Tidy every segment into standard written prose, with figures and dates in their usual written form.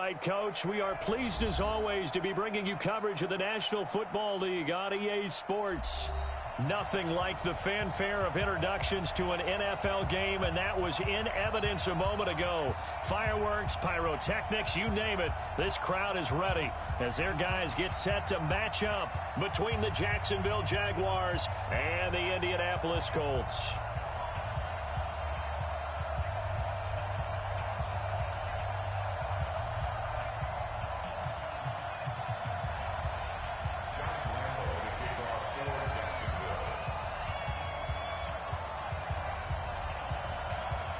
right, Coach. We are pleased, as always, to be bringing you coverage of the National Football League on EA Sports. Nothing like the fanfare of introductions to an NFL game, and that was in evidence a moment ago. Fireworks, pyrotechnics, you name it. This crowd is ready as their guys get set to match up between the Jacksonville Jaguars and the Indianapolis Colts.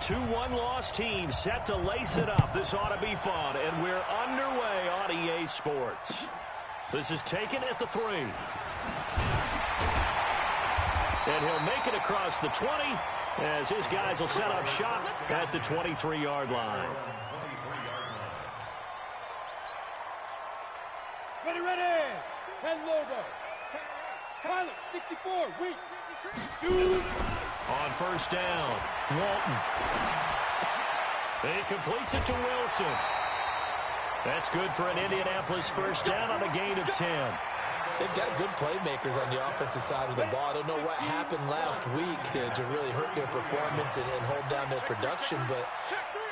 Two one-loss teams set to lace it up. This ought to be fun, and we're underway on EA Sports. This is taken at the 3. And he'll make it across the 20 as his guys will set up shop at the 23-yard line. Ready, ready. 10 logo. Pilot, 64, weak. Shoot. On first down, Walton. He completes it to Wilson. That's good for an Indianapolis first down on a gain of 10. They've got good playmakers on the offensive side of the ball. I don't know what happened last week to really hurt their performance and hold down their production, but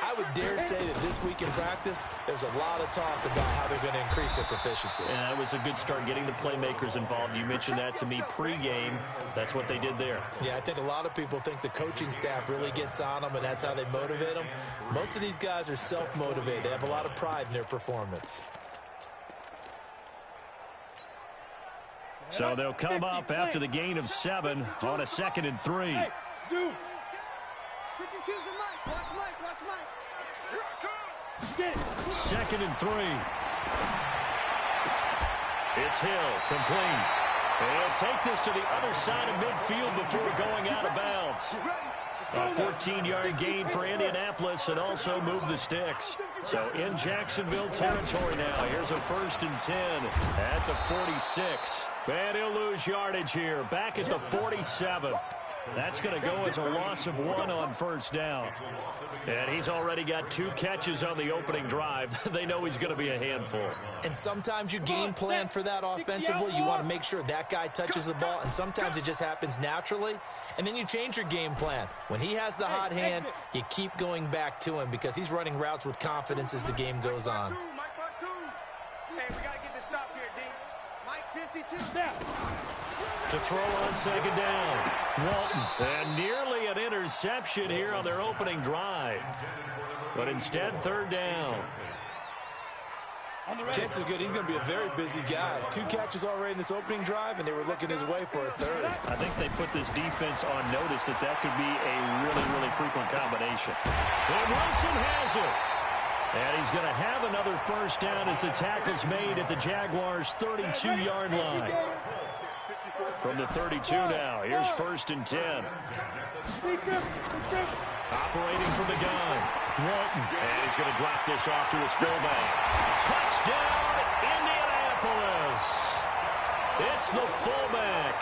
I would dare say that this week in practice, there's a lot of talk about how they're going to increase their proficiency. And that was a good start, getting the playmakers involved. You mentioned that to me pregame. That's what they did there. Yeah, I think a lot of people think the coaching staff really gets on them, and that's how they motivate them. Most of these guys are self-motivated. They have a lot of pride in their performance. So they'll come up after the gain of 7 on a 2nd and 3. Hey, dude. Get it. 2nd and 3. It's Hill, complete. They'll take this to the other side of midfield before going out of bounds. A 14-yard gain for Indianapolis and also move the sticks. So in Jacksonville territory now. Here's a 1st and 10 at the 46. And he'll lose yardage here. Back at the 47. That's going to go as a loss of 1 on first down. And he's already got 2 catches on the opening drive. They know he's going to be a handful. And sometimes you game plan for that offensively. You want to make sure that guy touches the ball, and sometimes it just happens naturally. And then you change your game plan. When he has the hot hand, you keep going back to him because he's running routes with confidence as the game goes on. Hey, we got to get this stop here, D. Mike 52. To throw on 2nd down, Walton. And nearly an interception here on their opening drive. But instead, 3rd down. Chances are good he's going to be a very busy guy. 2 catches already in this opening drive, and they were looking his way for a 3rd. I think they put this defense on notice that that could be a really, really frequent combination. And Wilson has it. And he's going to have another first down as the tackle's made at the Jaguars' 32-yard line. From the 32 now, here's 1st and 10. Operating from the gun, Walton. And he's going to drop this off to his fullback. Touchdown, Indianapolis. It's the fullback.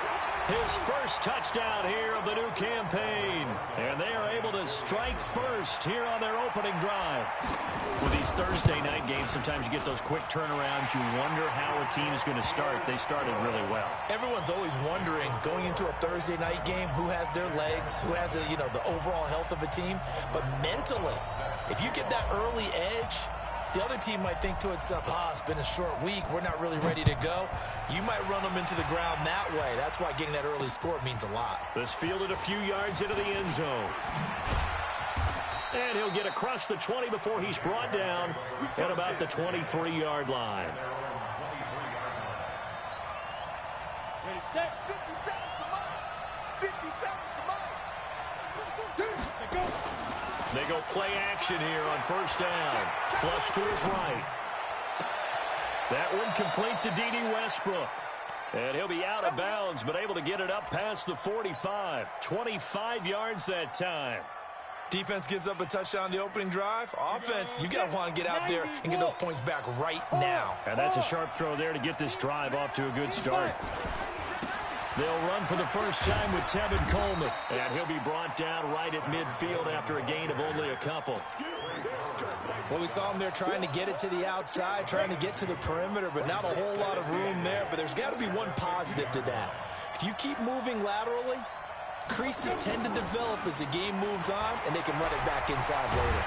His first touchdown here of the new campaign. And they are able to strike first here on their opening drive. With these Thursday night games, sometimes you get those quick turnarounds. You wonder how a team is going to start. They started really well. Everyone's always wondering, going into a Thursday night game, who has their legs, who has the overall health of a team. But mentally, if you get that early edge, the other team might think to itself, it's been a short week. We're not really ready to go. You might run them into the ground that way. That's why getting that early score means a lot. This fielded a few yards into the end zone. And he'll get across the 20 before he's brought down at about the 23-yard line. Ready, set. 57 to Mike. 57 to Mike. Go. They go play action here on first down. Flush to his right. That one complete to D.D. Westbrook. And he'll be out of bounds, but able to get it up past the 45. 25 yards that time. Defense gives up a touchdown on the opening drive. Offense, you got to want to get out there and get those points back right now. And that's a sharp throw there to get this drive off to a good start. They'll run for the first time with Tevin Coleman. And he'll be brought down right at midfield after a gain of only a couple. Well, we saw him there trying to get it to the outside, trying to get to the perimeter, but not a whole lot of room there. But there's got to be one positive to that. If you keep moving laterally, creases tend to develop as the game moves on, and they can run it back inside later.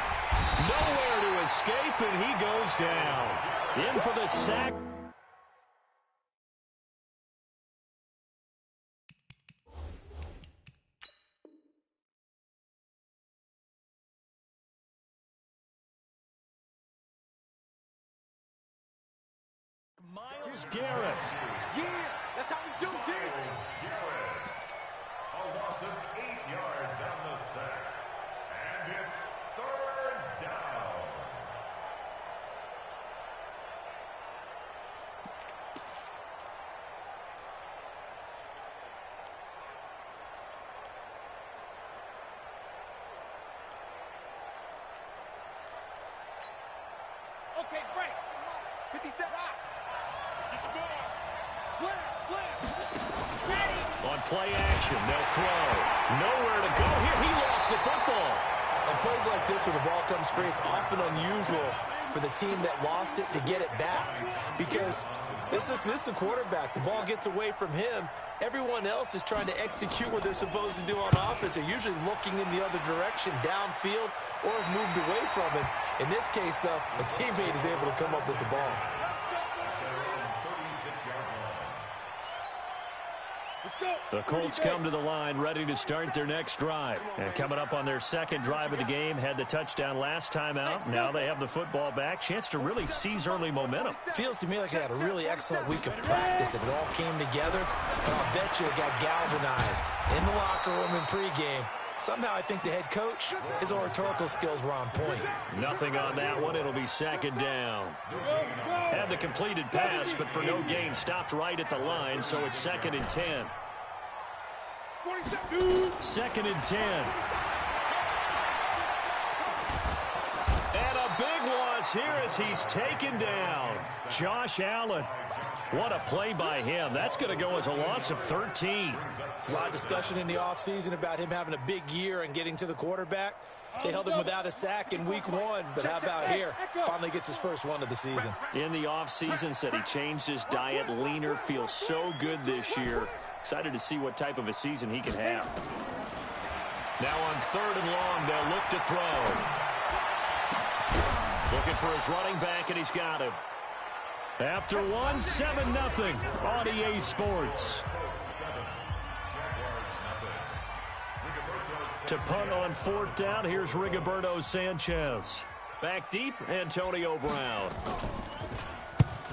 Nowhere to escape, and he goes down. In for the sack. Myles Garrett. Yeah, that's how we do, dude. A loss of 8 yards on the sack. And it's 3rd down. Okay, break. 57 high. Get the ball. Slam. Ready. On play action, they'll throw. Nowhere to go here. He lost the football. On plays like this where the ball comes free, it's often unusual for the team that lost it to get it back. Because this is the quarterback. The ball gets away from him. Everyone else is trying to execute what they're supposed to do on offense. They're usually looking in the other direction, downfield, or have moved away from him. In this case, though, a teammate is able to come up with the ball. The Colts come to the line ready to start their next drive. And coming up on their second drive of the game, had the touchdown last time out. Now they have the football back. Chance to really seize early momentum. Feels to me like they had a really excellent week of practice. It all came together. But I'll bet you it got galvanized in the locker room in pregame. Somehow I think the head coach, his oratorical skills were on point. Nothing on that one. It'll be second down. Had the completed pass, but for no gain, stopped right at the line, so it's 2nd and 10. 2nd and 10. And a big loss here as he's taken down. Josh Allen. What a play by him. That's going to go as a loss of 13. There's a lot of discussion in the offseason about him having a big year and getting to the quarterback. They held him without a sack in week 1, but how about here? Finally gets his first one of the season. In the offseason, said he changed his diet, leaner, feels so good this year. Excited to see what type of a season he can have. Now on 3rd and long, they'll look to throw. Looking for his running back, and he's got him. After 1, 7-0 on EA Sports. To punt on 4th down, here's Rigoberto Sanchez. Back deep, Antonio Brown.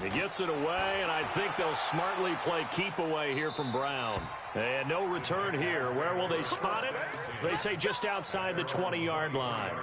He gets it away, and I think they'll smartly play keep away here from Brown. And no return here. Where will they spot it? They say just outside the 20-yard line.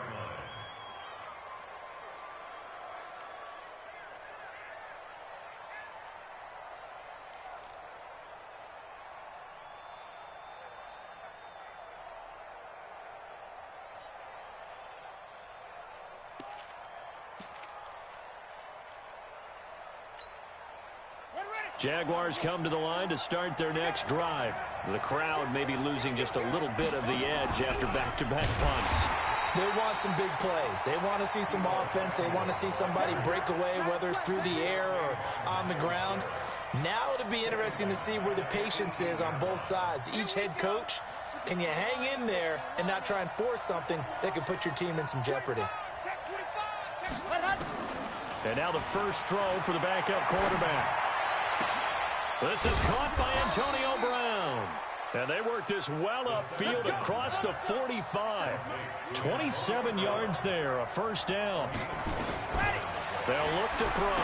Jaguars come to the line to start their next drive. The crowd may be losing just a little bit of the edge after back-to-back punts. They want some big plays. They want to see some offense. They want to see somebody break away, whether it's through the air or on the ground. Now it'll be interesting to see where the patience is on both sides. Each head coach, can you hang in there and not try and force something that could put your team in some jeopardy? And now the first throw for the backup quarterback. This is caught by Antonio Brown. And they work this well upfield across the 45. 27 yards there, a first down. They'll look to throw.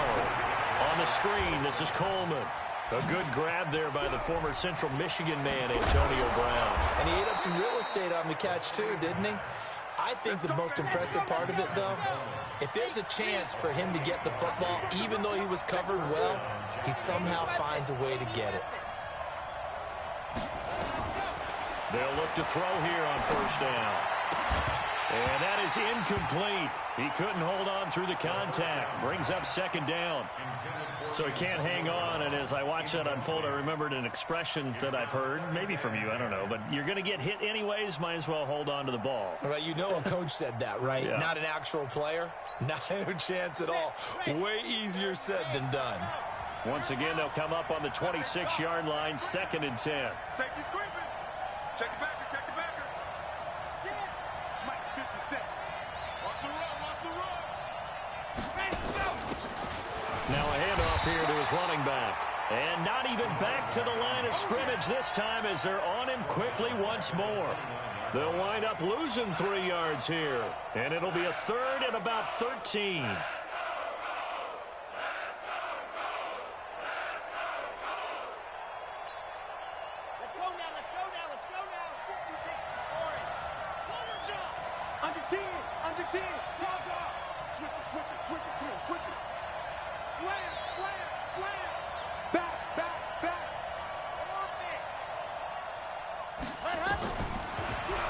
On the screen, this is Coleman. A good grab there by the former Central Michigan man, Antonio Brown. And he ate up some real estate on the catch, too, didn't he? I think the most impressive part of it, though, if there's a chance for him to get the football, even though he was covered well, he somehow finds a way to get it. They'll look to throw here on first down. And that is incomplete. He couldn't hold on through the contact. Brings up second down. So he can't hang on, and as I watch that unfold, I remembered an expression that I've heard, maybe from you, I don't know, but you're going to get hit anyways, might as well hold on to the ball. All right, you know a coach said that, right? Yeah. Not an actual player. No chance at all. Way easier said than done. Once again, they'll come up on the 26-yard line, 2nd and 10. Safety's creeping. Check the backer, check the backer. Mike, 50 Cent. Watch the run, watch the run. Ready, go. Now a handoff here to his running back. And not even back to the line of scrimmage this time as they're on him quickly once more. They'll wind up losing 3 yards here. And it'll be a 3rd and about 13. Under 10, top off. Switch it, come on, switch it. Slam. Back.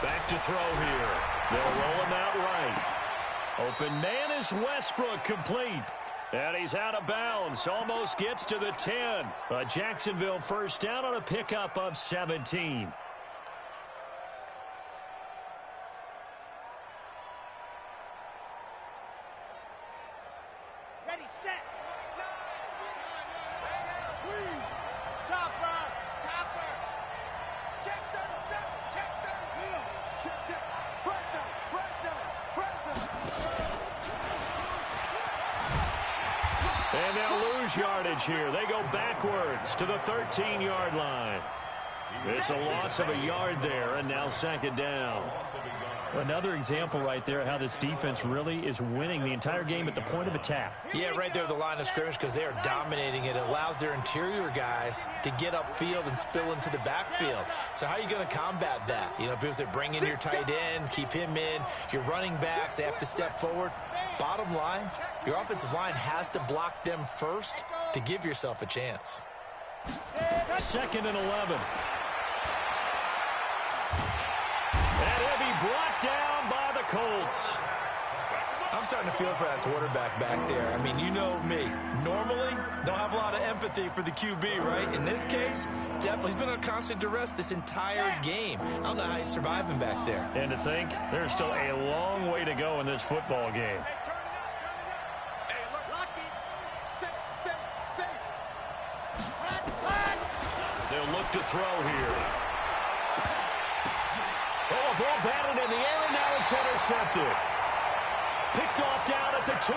Back to throw here. They'll roll him out right. Open man is Westbrook, complete. And he's out of bounds. Almost gets to the 10. A Jacksonville first down on a pickup of 17. Ready, set. Topper. Check 37, check 30. Check. And they'll lose yardage here. They go backwards to the 13-yard line. It's a loss of a yard there, and now 2nd down. Another example right there how this defense really is winning the entire game at the point of attack. Yeah, right there at the line of scrimmage because they are dominating it. It allows their interior guys to get upfield and spill into the backfield. So how are you going to combat that? You know, because they bring in your tight end, keep him in. Your running backs, they have to step forward. Bottom line, your offensive line has to block them first to give yourself a chance. 2nd and 11. And he'll be brought down by the Colts. I'm starting to feel for that quarterback back there. I mean, you know me. Normally, don't have a lot of empathy for the QB, right? In this case, definitely he's been on constant duress this entire game. I don't know how he's surviving back there. And to think, there's still a long way to go in this football game. They'll look to throw here. Oh, a ball batted in the air, and now it's intercepted. Picked off down at the 2.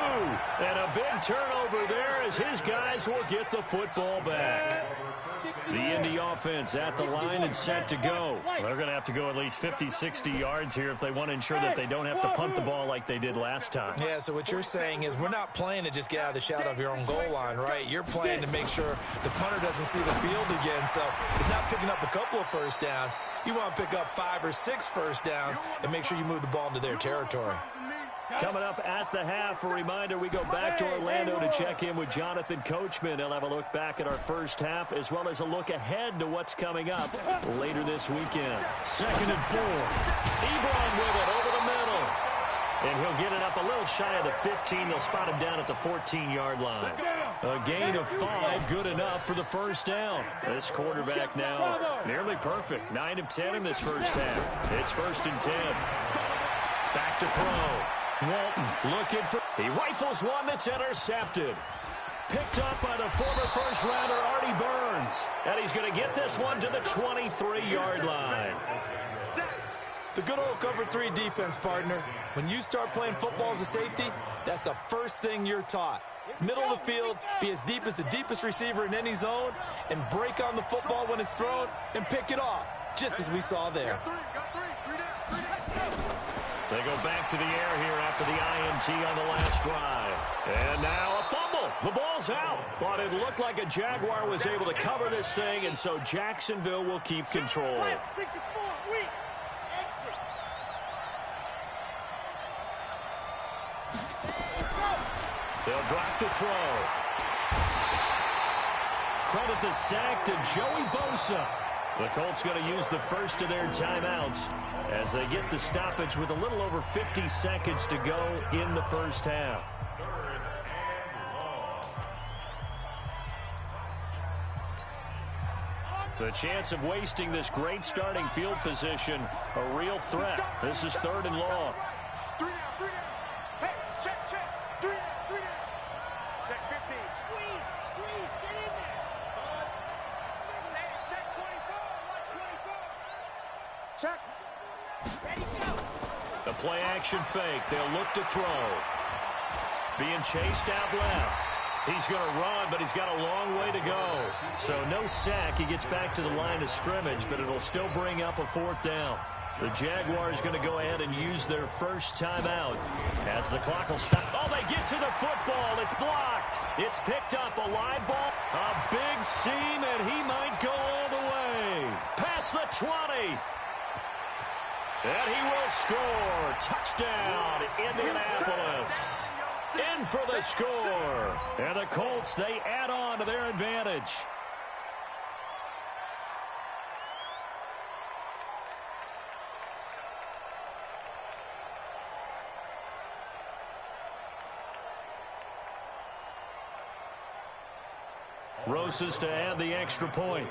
And a big turnover there as his guys will get the football back. The Indy offense at the line and set to go. They're going to have to go at least 50, 60 yards here if they want to ensure that they don't have to punt the ball like they did last time. Yeah, so what you're saying is we're not playing to just get out of the shadow of your own goal line, right? You're playing to make sure the punter doesn't see the field again. So it's not picking up a couple of first downs. You want to pick up 5 or 6 first downs and make sure you move the ball into their territory. Coming up at the half, a reminder, we go back to Orlando to check in with Jonathan Coachman. He'll have a look back at our first half as well as a look ahead to what's coming up later this weekend. 2nd and 4. Ebron with it over the middle. And he'll get it up a little shy of the 15. They'll spot him down at the 14-yard line. A gain of 5, good enough for the first down. This quarterback now nearly perfect. 9 of 10 in this first half. It's 1st and 10. Back to throw. Walton looking for... He rifles one that's intercepted. Picked up by the former first-rounder Artie Burns. And he's going to get this one to the 23-yard line. The good old cover 3 defense, partner. When you start playing football as a safety, that's the first thing you're taught. Middle of the field, be as deep as the deepest receiver in any zone, and break on the football when it's thrown and pick it off, just as we saw there. They go back to the air here after the INT on the last drive. And now a fumble. The ball's out. But it looked like a Jaguar was able to cover this thing, and so Jacksonville will keep control. 64, weak. Exit. They'll drop the throw. Credit the sack to Joey Bosa. The Colts going to use the first of their timeouts as they get the stoppage with a little over 50 seconds to go in the first half. The chance of wasting this great starting field position, a real threat. This is 3rd and long. 3 down, 3 down. Hey, check, 3 down, 3 down. Check 15. Squeeze, get in there. Buzz. Hey, check 24, watch 24. Check. Ready, go. The play action fake. They'll look to throw. Being chased out left. He's going to run, but he's got a long way to go. So no sack. He gets back to the line of scrimmage, but it'll still bring up a 4th down. The Jaguars going to go ahead and use their first timeout as the clock will stop. Oh, they get to the football. It's blocked. It's picked up. A live ball. A big seam, and he might go all the way. Past the 20. And he will score. Touchdown, Indianapolis. In for the score. And the Colts, they add on to their advantage. Rosas to add the extra point.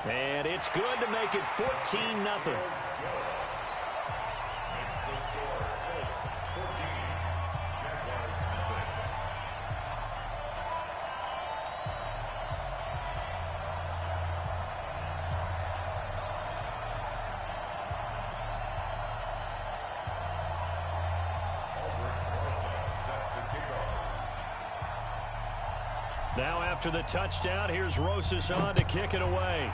And it's good to make it 14-0. Now after the touchdown, here's Rosas on to kick it away.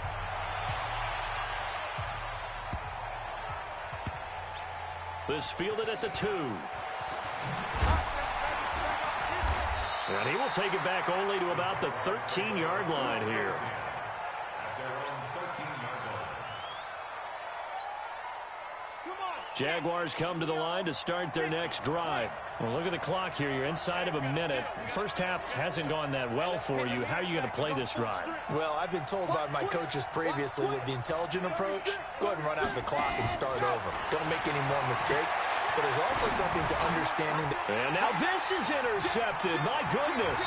This fielded at the 2. And he will take it back only to about the 13-yard line here. Jaguars come to the line to start their next drive. Well, look at the clock here. You're inside of a minute. First half hasn't gone that well for you. How are you going to play this drive? Well, I've been told by my coaches previously that the intelligent approach, go ahead and run out the clock and start over. Don't make any more mistakes. But there's also something to understanding. And now this is intercepted. My goodness.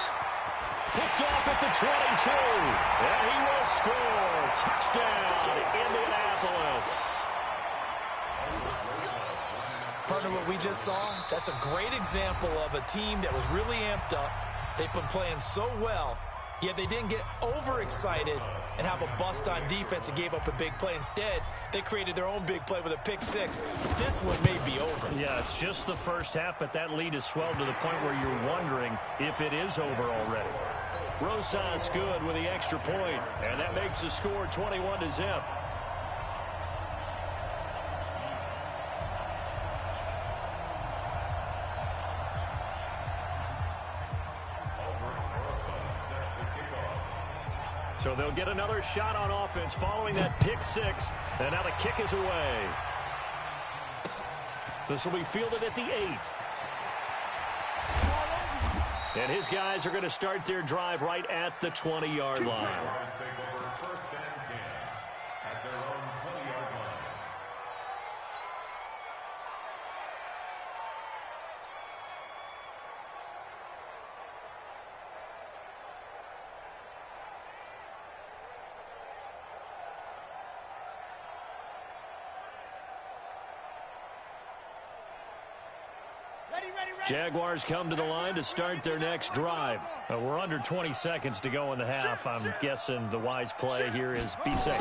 Picked off at the 22. And he will score. Touchdown, Indianapolis. Partner, what we just saw, that's a great example of a team that was really amped up. They've been playing so well, yet they didn't get overexcited and have a bust on defense and gave up a big play. Instead, they created their own big play with a pick 6. This one may be over. Yeah, it's just the first half, but that lead has swelled to the point where you're wondering if it is over already. Rosas good with the extra point, and that makes the score 21-0. So they'll get another shot on offense following that pick 6. And now the kick is away. This will be fielded at the 8. And his guys are going to start their drive right at the 20-yard line. Jaguars come to the line to start their next drive. We're under 20 seconds to go in the half. I'm guessing the wise play here is be safe.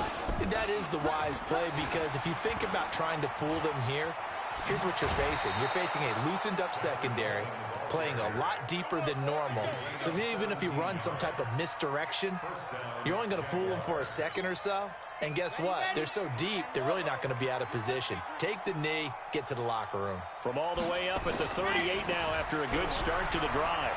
That is the wise play, because if you think about trying to fool them here, here's what you're facing. You're facing a loosened up secondary, playing a lot deeper than normal. So even if you run some type of misdirection, you're only going to fool them for a second or so. And guess what? They're so deep, they're really not going to be out of position. Take the knee, get to the locker room. From all the way up at the 38 now after a good start to the drive.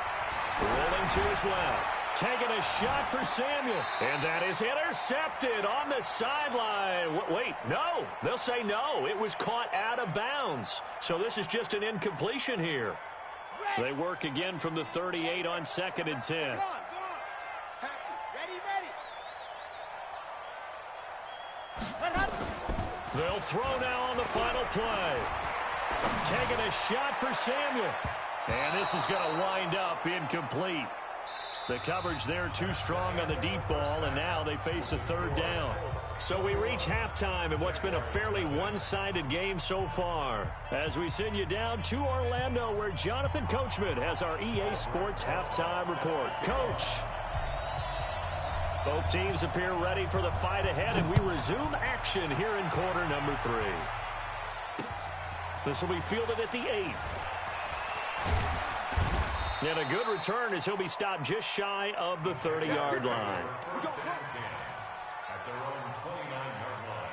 Rolling to his left. Taking a shot for Samuel. And that is intercepted on the sideline. Wait, no. They'll say no. It was caught out of bounds. So this is just an incompletion here. They work again from the 38 on 2nd and 10. Go on. Patrick, ready. They'll throw now on the final play. Taking a shot for Samuel. And this is going to wind up incomplete. The coverage there too strong on the deep ball, and now they face a 3rd down. So we reach halftime in what's been a fairly one-sided game so far. As we send you down to Orlando, where Jonathan Coachman has our EA Sports halftime report. Coach. Both teams appear ready for the fight ahead, and we resume action here in quarter number 3. This will be fielded at the 8. And a good return as he'll be stopped just shy of the 30-yard line. At their own 29-yard line.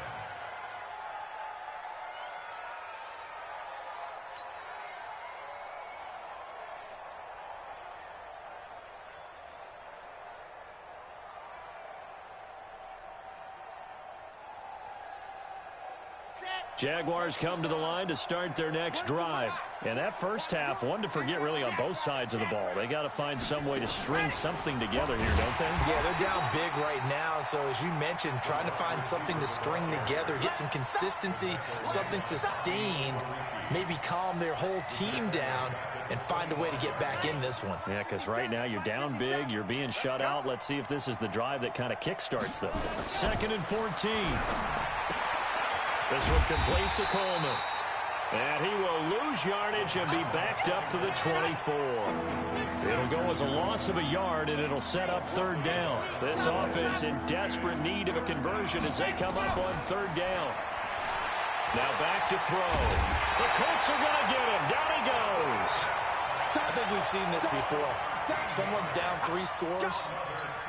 Jaguars come to the line to start their next drive. And that first half, one to forget really on both sides of the ball. They got to find some way to string something together here, don't they? Yeah, they're down big right now. So as you mentioned, trying to find something to string together, get some consistency, something sustained, maybe calm their whole team down and find a way to get back in this one. Yeah, because right now you're down big, you're being shut out. Let's see if this is the drive that kind of kickstarts them. 2nd and 14. This one complete to Coleman. And he will lose yardage and be backed up to the 24. It'll go as a loss of a yard, and it'll set up 3rd down. This offense in desperate need of a conversion as they come up on 3rd down. Now back to throw. The Colts are going to get him. Down he goes. I think we've seen this before. Someone's down 3 scores.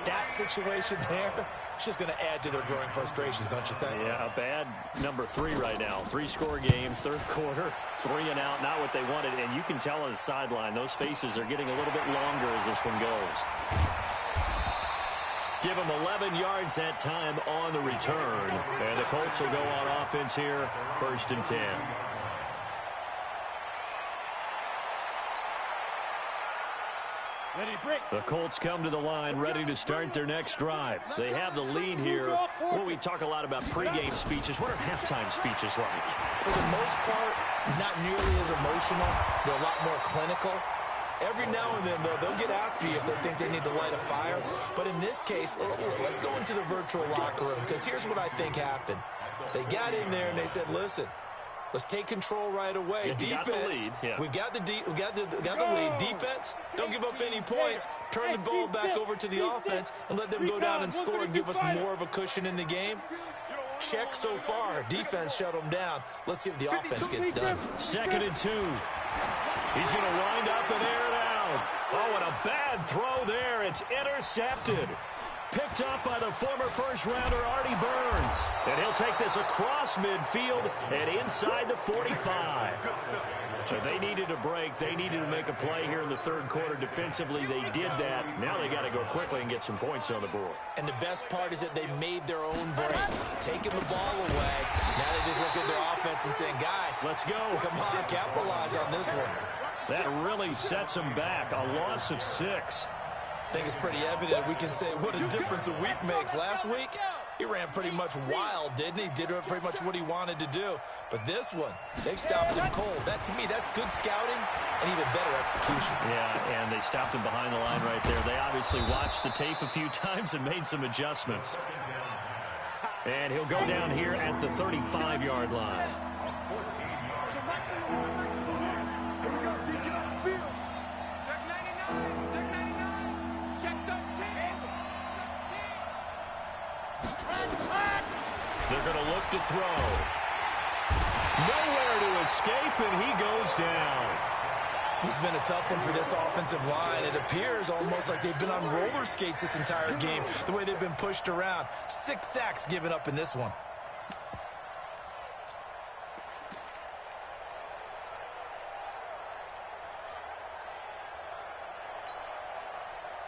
That situation there, it's just going to add to their growing frustrations, don't you think? Yeah, a bad number 3 right now. 3-score game, 3rd quarter, 3 and out, not what they wanted. And you can tell on the sideline, those faces are getting a little bit longer as this one goes. Give them 11 yards that time on the return. And the Colts will go on offense here, 1st and 10. The Colts come to the line ready to start their next drive. They have the lead here. Well, we talk a lot about pregame speeches. What are halftime speeches like? For the most part, not nearly as emotional. They're a lot more clinical. Every now and then, though, they'll get after you if they think they need to light a fire. But in this case, let's go into the virtual locker room, because here's what I think happened. They got in there and they said, listen, let's take control right away. Defense, we've got the lead. Defense, don't give up any points. Turn the ball back over to the offense and let them go down and score and give us more of a cushion in the game. Check so far. Defense shut them down. Let's see if the offense gets done. 2nd and 2. He's going to wind up and air it out. Oh, and a bad throw there. It's intercepted. Picked up by the former first-rounder Artie Burns. And he'll take this across midfield and inside the 45. So they needed a break. They needed to make a play here in the 3rd quarter defensively. They did that. Now they got to go quickly and get some points on the board. And the best part is that they made their own break, taking the ball away. Now they just look at their offense and saying, guys, let's go. Come on, capitalize on this one. That really sets them back. A loss of 6. I think it's pretty evident. We can say what a difference a week makes. Last week, he ran pretty much wild, didn't he? Did pretty much what he wanted to do. But this one, they stopped him cold. That, to me, that's good scouting and even better execution. Yeah, and they stopped him behind the line right there. They obviously watched the tape a few times and made some adjustments. And he'll go down here at the 35-yard line. They're going to look to throw. Nowhere to escape, and he goes down. It's been a tough one for this offensive line. It appears almost like they've been on roller skates this entire game, the way they've been pushed around. 6 sacks given up in this one.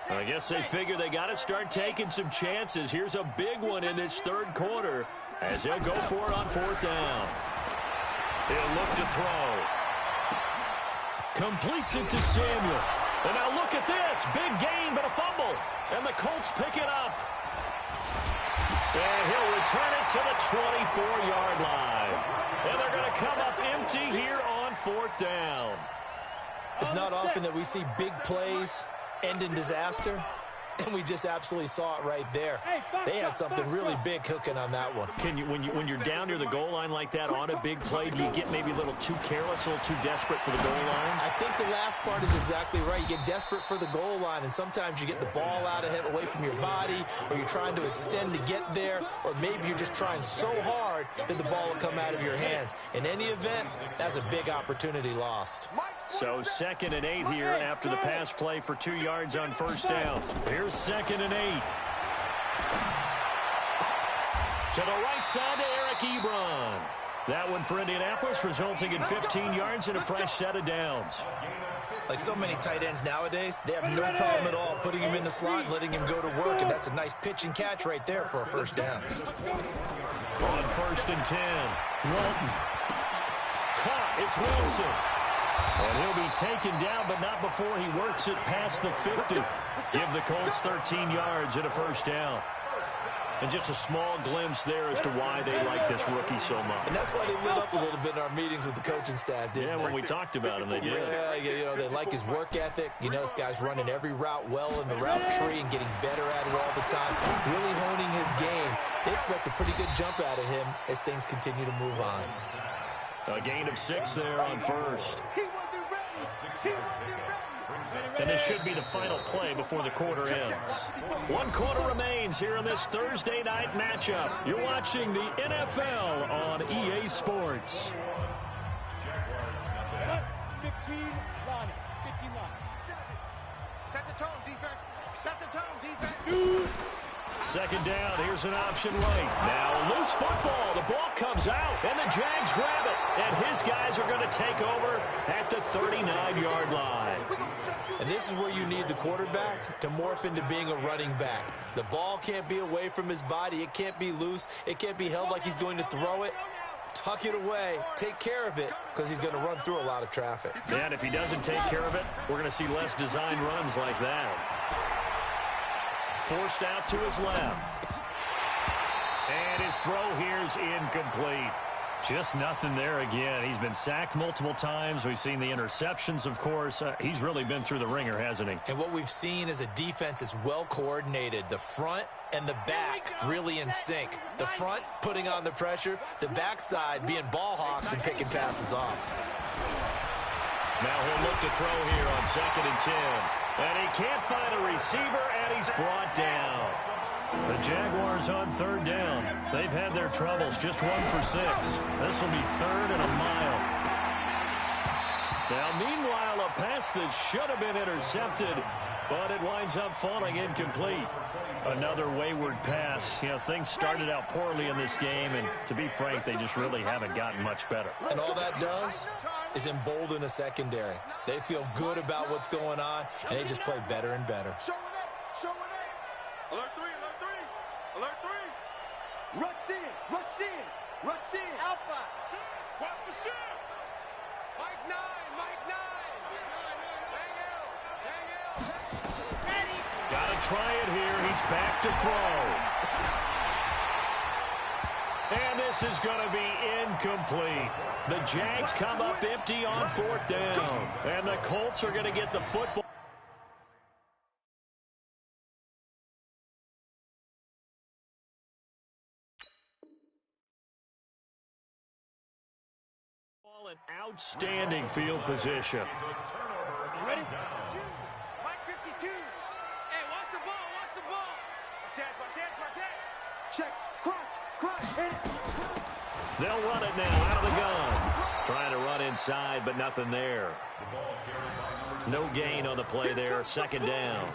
I guess they figure they got to start taking some chances. Here's a big one in this 3rd quarter as he'll go for it on 4th down. He'll look to throw. Completes it to Samuel. And now look at this. Big gain, but a fumble. And the Colts pick it up. And he'll return it to the 24-yard line. And they're going to come up empty here on 4th down. It's not often that we see big plays end in disaster. And we just absolutely saw it right there. They had something really big cooking on that one. Can you, when you're down near the goal line like that on a big play, do you get maybe a little too careless, a little too desperate for the goal line? I think the last part is exactly right. You get desperate for the goal line, and sometimes you get the ball out ahead, away from your body, or you're trying to extend to get there, or maybe you're just trying so hard that the ball will come out of your hands. In any event, that's a big opportunity lost. So 2nd and 8 here after the pass play for 2 yards on 1st down. Here's 2nd and 8. To the right side to Eric Ebron. That one for Indianapolis, resulting in 15 yards and a fresh set of downs. Like so many tight ends nowadays, they have no problem at all putting him in the slot and letting him go to work, and that's a nice pitch and catch right there for a 1st down. On 1st and 10, Walton. Caught, it's Wilson. And he'll be taken down, but not before he works it past the 50. Give the Colts 13 yards and a 1st down. And just a small glimpse there as to why they like this rookie so much. And that's why they lit up a little bit in our meetings with the coaching staff, didn't they? When we talked about him, they did. Yeah, you know, they like his work ethic. You know, this guy's running every route well in the route tree and getting better at it all the time, really honing his game. They expect a pretty good jump out of him as things continue to move on. A gain of 6 there on 1st. And this should be the final play before the quarter ends. 1 quarter remains here in this Thursday night matchup. You're watching the NFL on EA Sports. 15 line. 15 line. Set the tone, defense. Set the tone, defense. 2nd down, here's an option right. Now a loose football, the ball comes out, and the Jags grab it. And his guys are going to take over at the 39-yard line. And this is where you need the quarterback to morph into being a running back. The ball can't be away from his body. It can't be loose. It can't be held like he's going to throw it. Tuck it away. Take care of it, because he's going to run through a lot of traffic. And if he doesn't take care of it, we're going to see less design runs like that. Forced out to his left. And his throw here is incomplete. Just nothing there again. He's been sacked multiple times. We've seen the interceptions, of course. He's really been through the ringer, hasn't he? And what we've seen is a defense that's well coordinated. The front and the back really in sync. The front putting on the pressure. The backside being ball hawks and picking passes off. Now he'll look to throw here on 2nd and 10. And he can't find a receiver, and he's brought down. The Jaguars on 3rd down. They've had their troubles, just 1 for 6. This will be 3rd and a mile. Now, meanwhile, a pass that should have been intercepted, but it winds up falling incomplete. Another wayward pass. You know, things started out poorly in this game, and to be frank, they just really haven't gotten much better. And all that does is embolden a secondary. They feel good about what's going on, and they just play better and better. Alert 3, alert 3, alert 3. Rush in, rush in, rush in. Alpha. Watch the ship. Mike 9, Mike 9. Daniel. Ready. Got to try it here. He's back to throw. And this is going to be incomplete. The Jags come up empty on 4th down. And the Colts are going to get the football. An outstanding field position. Ready? Mike 52. Hey, watch the ball, watch the ball. My chance. Check, crunch. They'll run it now out of the gun. Trying to run inside, but nothing there. No gain on the play there. 2nd down.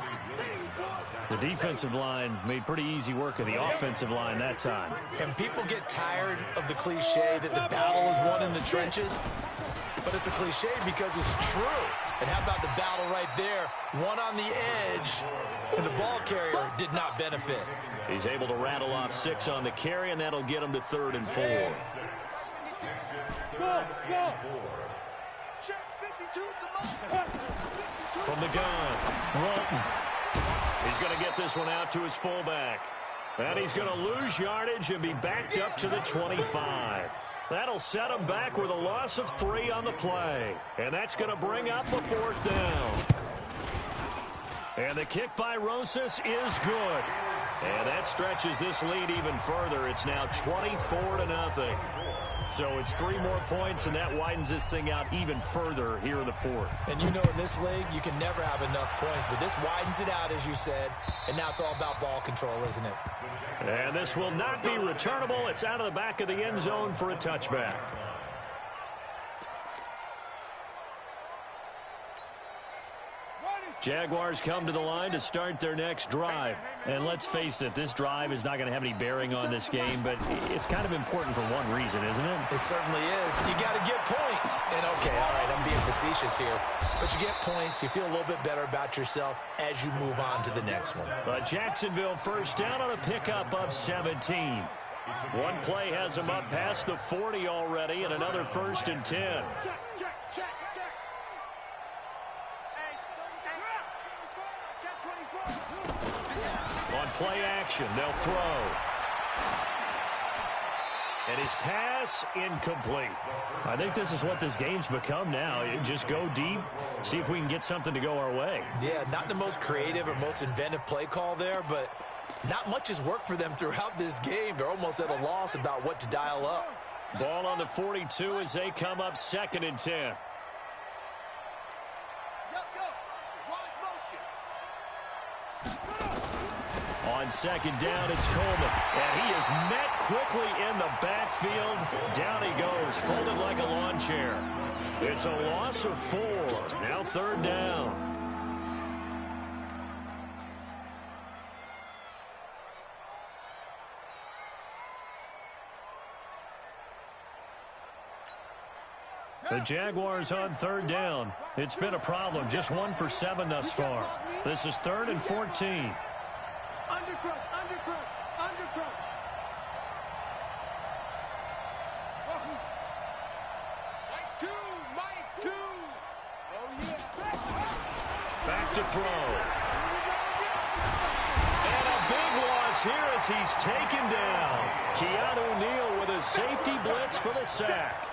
The defensive line made pretty easy work of the offensive line that time. And people get tired of the cliche that the battle is won in the trenches. But it's a cliche because it's true. And how about the battle right there? One on the edge, and the ball carrier did not benefit. He's able to rattle off 6 on the carry, and that'll get him to 3rd and 4. Go. From the gun, Walton. He's going to get this one out to his fullback. And he's going to lose yardage and be backed up to the 25. That'll set him back with a loss of 3 on the play. And that's going to bring up a 4th down. And the kick by Rosas is good. And that stretches this lead even further. It's now 24-0. So it's 3 more points, and that widens this thing out even further here in the 4th. And you know, in this league, you can never have enough points, but this widens it out, as you said, and now it's all about ball control, isn't it? And this will not be returnable. It's out of the back of the end zone for a touchback. Jaguars come to the line to start their next drive. And let's face it, this drive is not going to have any bearing on this game, but it's kind of important for one reason, isn't it? It certainly is. You got to get points. And, okay, all right, I'm being facetious here. But you get points, you feel a little bit better about yourself as you move on to the next one. Jacksonville first down on a pickup of 17. One play has them up past the 40 already, and another 1st and 10. On play action, they'll throw. And his pass incomplete. I think this is what this game's become now. You just go deep, see if we can get something to go our way. Yeah, not the most creative or most inventive play call there, but not much has worked for them throughout this game. They're almost at a loss about what to dial up. Ball on the 42 as they come up 2nd and 10. On 2nd down, it's Coleman. And he is met quickly in the backfield. Down he goes, folded like a lawn chair. It's a loss of 4. Now 3rd down. The Jaguars on 3rd down. It's been a problem. Just 1 for 7 thus far. This is 3rd and 14. Back to throw. And a big loss here as he's taken down. Keanu Neal with a safety blitz for the sack.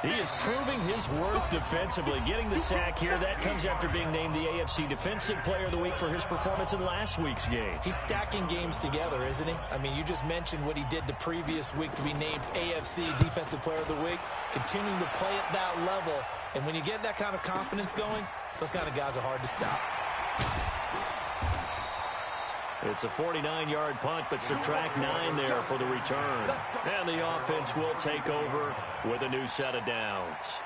He is proving his worth defensively, getting the sack here. That comes after being named the AFC Defensive Player of the Week for his performance in last week's game. He's stacking games together, isn't he? I mean, you just mentioned what he did the previous week to be named AFC Defensive Player of the Week, continuing to play at that level. And when you get that kind of confidence going, those kind of guys are hard to stop. It's a 49-yard punt, but subtract 9 there for the return. And the offense will take over with a new set of downs.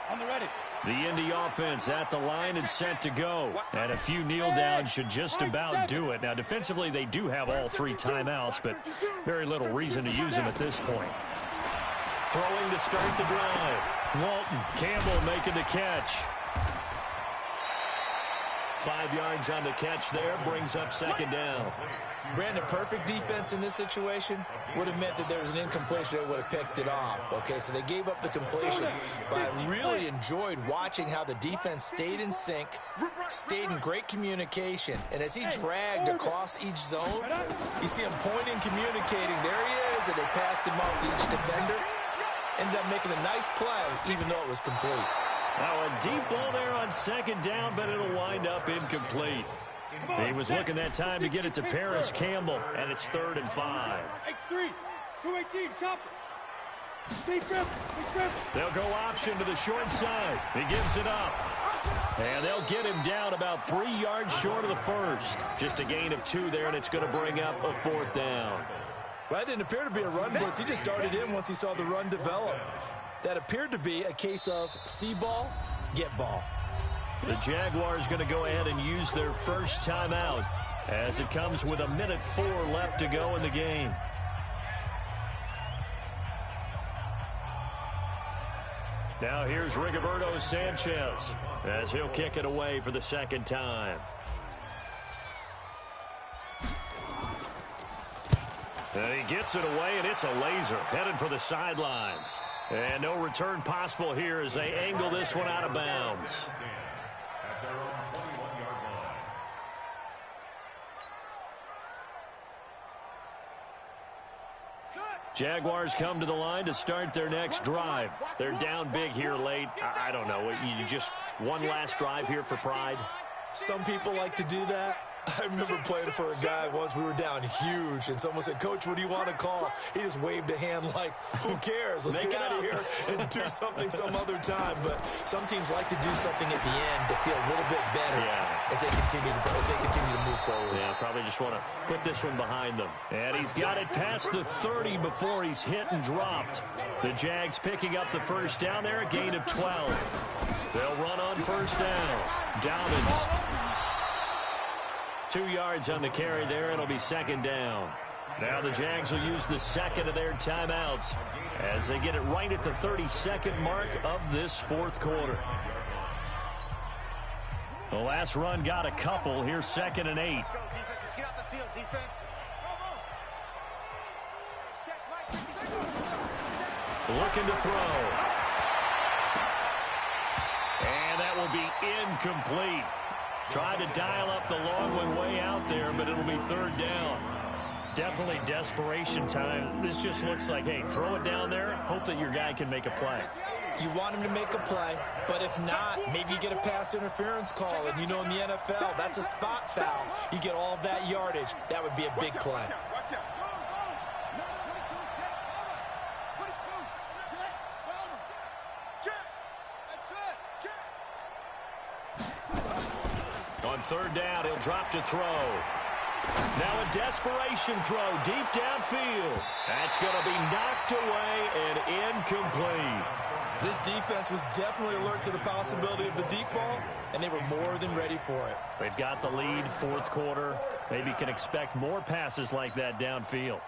The Indy offense at the line and set to go. And a few kneel downs should just about do it. Now, defensively, they do have all 3 timeouts, but very little reason to use them at this point. Throwing to start the drive. Walton, Campbell making the catch. 5 yards on the catch there, brings up 2nd down. Brandon, perfect defense in this situation would have meant that there was an incompletion that would have picked it off. Okay, so they gave up the completion, but I really enjoyed watching how the defense stayed in sync, stayed in great communication, and as he dragged across each zone, you see him pointing, communicating. There he is, and they passed him off to each defender. Ended up making a nice play, even though it was complete. Now a deep ball there on 2nd down, but it'll wind up incomplete. He was looking that time to get it to Paris Campbell, and it's 3rd and 5. X3, 218, chopper. They'll go option to the short side. He gives it up. And they'll get him down about 3 yards short of the first. Just a gain of 2 there, and it's going to bring up a 4th down. Well, that didn't appear to be a run blitz. He just darted in once he saw the run develop. That appeared to be a case of see ball, get ball. The Jaguars going to go ahead and use their first timeout as it comes with 1:04 left to go in the game. Now here's Rigoberto Sanchez as he'll kick it away for the 2nd time. And he gets it away, and it's a laser headed for the sidelines. And no return possible here as they angle this one out of bounds. At their own 21-yard line. Jaguars come to the line to start their next drive. They're down big here late. I don't know. You just one last drive here for pride? Some people like to do that. I remember playing for a guy once. We were down huge, and someone said, "Coach, what do you want to call?" He just waved a hand like, "Who cares? Let's get out of here and do something some other time." But some teams like to do something at the end to feel a little bit better as they continue to move forward. Yeah, probably just want to put this one behind them. And he's got it past the 30 before he's hit and dropped. The Jags picking up the first down there, a gain of 12. They'll run on first down. Dobbins. 2 yards on the carry there. It'll be second down. Now the Jags will use the second of their timeouts as they get it right at the 32nd mark of this fourth quarter. The last run got a couple. Here's 2nd and 8. Let's go, defense. Let's get out the field, defense. Looking to throw. And that will be incomplete. Tried to dial up the long one way out there, but it'll be third down. Definitely desperation time. This just looks like, hey, throw it down there, hope that your guy can make a play. You want him to make a play, but if not, maybe you get a pass interference call. And you know in the NFL, that's a spot foul. You get all of that yardage. That would be a big play. On third down, he'll drop to throw. Now a desperation throw deep downfield. That's going to be knocked away and incomplete. This defense was definitely alert to the possibility of the deep ball, and they were more than ready for it. They've got the lead, fourth quarter. Maybe can expect more passes like that downfield.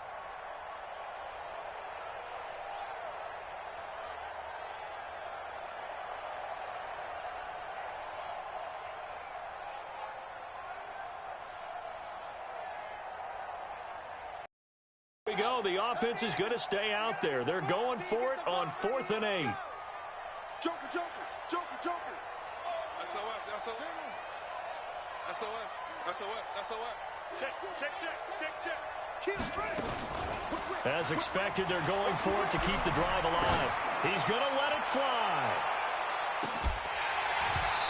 Here we go. The offense is going to stay out there. They're going for it on 4th and 8. Joker, Joker, Joker, Joker. SOS, SOS. SOS, SOS, SOS. Check, check, check, check, check. As expected, they're going for it to keep the drive alive. He's going to let it fly.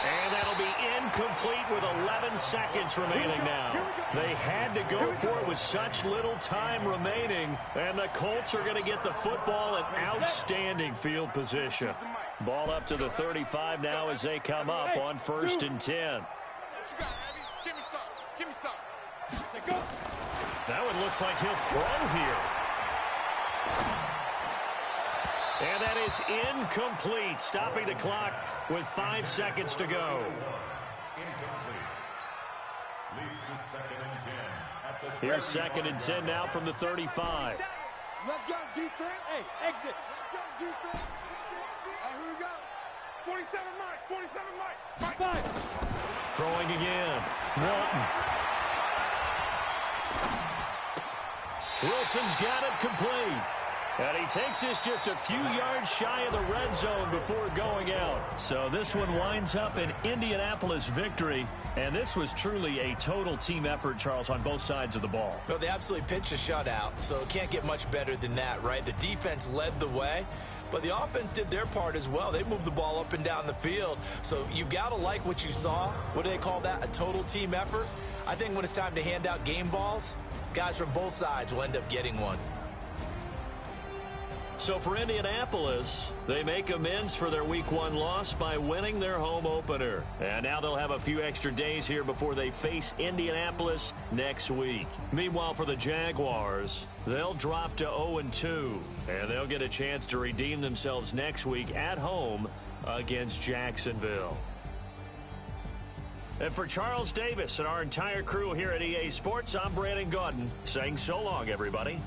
And that'll be incomplete with 11 seconds remaining now. They had to go for it with such little time remaining, and the Colts are going to get the football in outstanding field position. Ball up to the 35 now as they come up on 1st and 10. What you got, Abby? Give me some. Give me some. Go. Now it looks like he'll throw here. And that is incomplete, stopping the clock with 5 seconds to go. Here's 2nd and 10 now from the 35. Let's go, defense. Hey, exit. Let's go, defense. Here we go. 47 Mike. 47 Mike. Mike. 5. Throwing again. Walton. Wilson's got it complete. And he takes this just a few yards shy of the red zone before going out. So this one winds up an Indianapolis victory. And this was truly a total team effort, Charles, on both sides of the ball. Well, they absolutely pitched a shutout, so it can't get much better than that, right? The defense led the way, but the offense did their part as well. They moved the ball up and down the field. So you've got to like what you saw. What do they call that? A total team effort? I think when it's time to hand out game balls, guys from both sides will end up getting one. So for Indianapolis, they make amends for their Week 1 loss by winning their home opener. And now they'll have a few extra days here before they face Indianapolis next week. Meanwhile, for the Jaguars, they'll drop to 0-2. And they'll get a chance to redeem themselves next week at home against Jacksonville. And for Charles Davis and our entire crew here at EA Sports, I'm Brandon Gaudin saying so long, everybody.